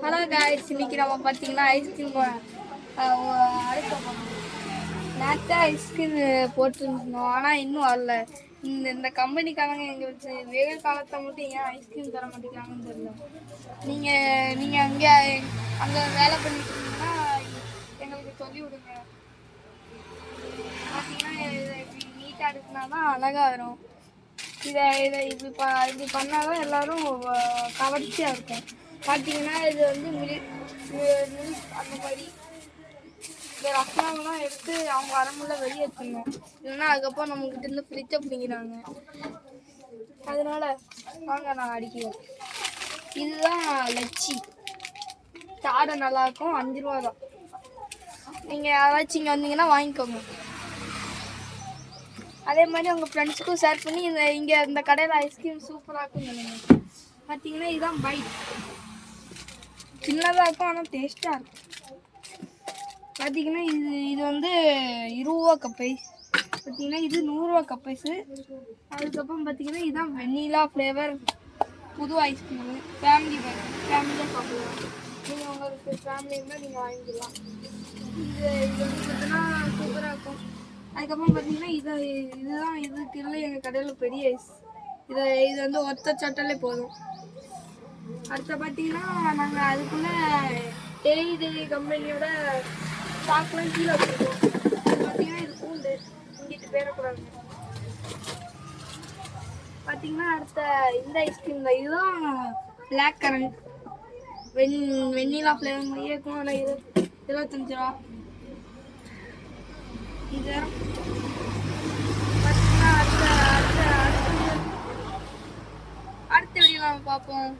Hello guys, இன்னைக்கு நம்ம பார்த்தீங்கன்னா ஐஸ்கிரீம் அழைக்க போனோம். நேற்று ஐஸ்கிரீம் போட்டுருந்தோம், ஆனால் இன்னும் வரல. இந்த கம்பெனிக்காரங்க எங்களுக்கு வெயில் காலத்தை மட்டும் ஏன் ஐஸ்கிரீம் தர மாட்டேங்கிறாங்கன்னு தெரியல. நீங்கள் அங்கே வேலை பண்ணிட்டு இருந்தீங்கன்னா எங்களுக்கு சொல்லி விடுங்க. பார்த்தீங்கன்னா இப்படி நீட்டாக இருக்குன்னா தான் அழகாக வரும். இதை இப்படி பண்ணாதான் எல்லாரும் கவர்ச்சியாக இருக்கும். பார்த்தீங்கன்னா இது வந்து மில்க் அந்த மாதிரி இந்த ரசம்லாம் எடுத்து அவங்க அரமுள்ள வெளியே வச்சுருந்தோம். இல்லைன்னா அதுக்கப்புறம் நம்மக்கிட்ட இருந்து ஃப்ரிட்ஜை பிடிங்கிறாங்க. அதனால வாங்க நான் அடிக்கிறேன். இதுதான் லச்சி. சாடை நல்லாயிருக்கும், 5 ரூபா தான். நீங்கள் யாராச்சும் இங்கே வந்தீங்கன்னா வாங்கிக்கோங்க. அதே மாதிரி உங்கள் ஃப்ரெண்ட்ஸுக்கும் ஷேர் பண்ணி இங்கே இந்த கடையில் ஐஸ்கிரீம் சூப்பராக இருக்குன்னு நினைக்கிறேன். பார்த்தீங்கன்னா இதுதான் பைட். சின்னதாக இருக்கும், ஆனால் டேஸ்ட்டாக இருக்கும். பார்த்தீங்கன்னா இது வந்து 20 ரூபா கப் ஐஸ். பார்த்தீங்கன்னா இது 100 ரூபா கப் ஐஸு. அதுக்கப்புறம் பார்த்தீங்கன்னா இதுதான் வெண்ணிலா ஃப்ளேவர் புது ஐஸ்கிரீமு. ஃபேமிலியாக சாப்பிடலாம். நீங்கள் உங்களுக்கு ஃபேமிலி இருந்தால் நீங்கள் வாங்கிக்கலாம். இது வந்து பார்த்தீங்கன்னா சூப்பராக இருக்கும். அதுக்கப்புறம் பார்த்தீங்கன்னா இதுதான் இதுக்கு இல்லை எங்கள் கடையில் பெரிய ஐஸ். இது வந்து ஒத்த சட்டாலே போதும். அடுத்த பார்த்தீங்கன்னா நாங்கள் அதுக்குள்ளே டெய்லி கம்பெனியோட ஸ்டாக்லாம் கீழே வச்சுருக்கோம். பார்த்தீங்கன்னா இது பூண்டு இங்கிட்டு பேரக்கூடாது. பார்த்தீங்கன்னா அடுத்த இந்த ஐஸ்கிரீம் தான். இதுதான் பிளாக் கரண்ட் வெண்ணிலா ஃப்ளேவர் மாதிரியே இருக்கும். ஆனால் இது 25 ரூபா. இது பார்த்தீங்கன்னா அடுத்த வீடியோ நம்ம பார்ப்போம்.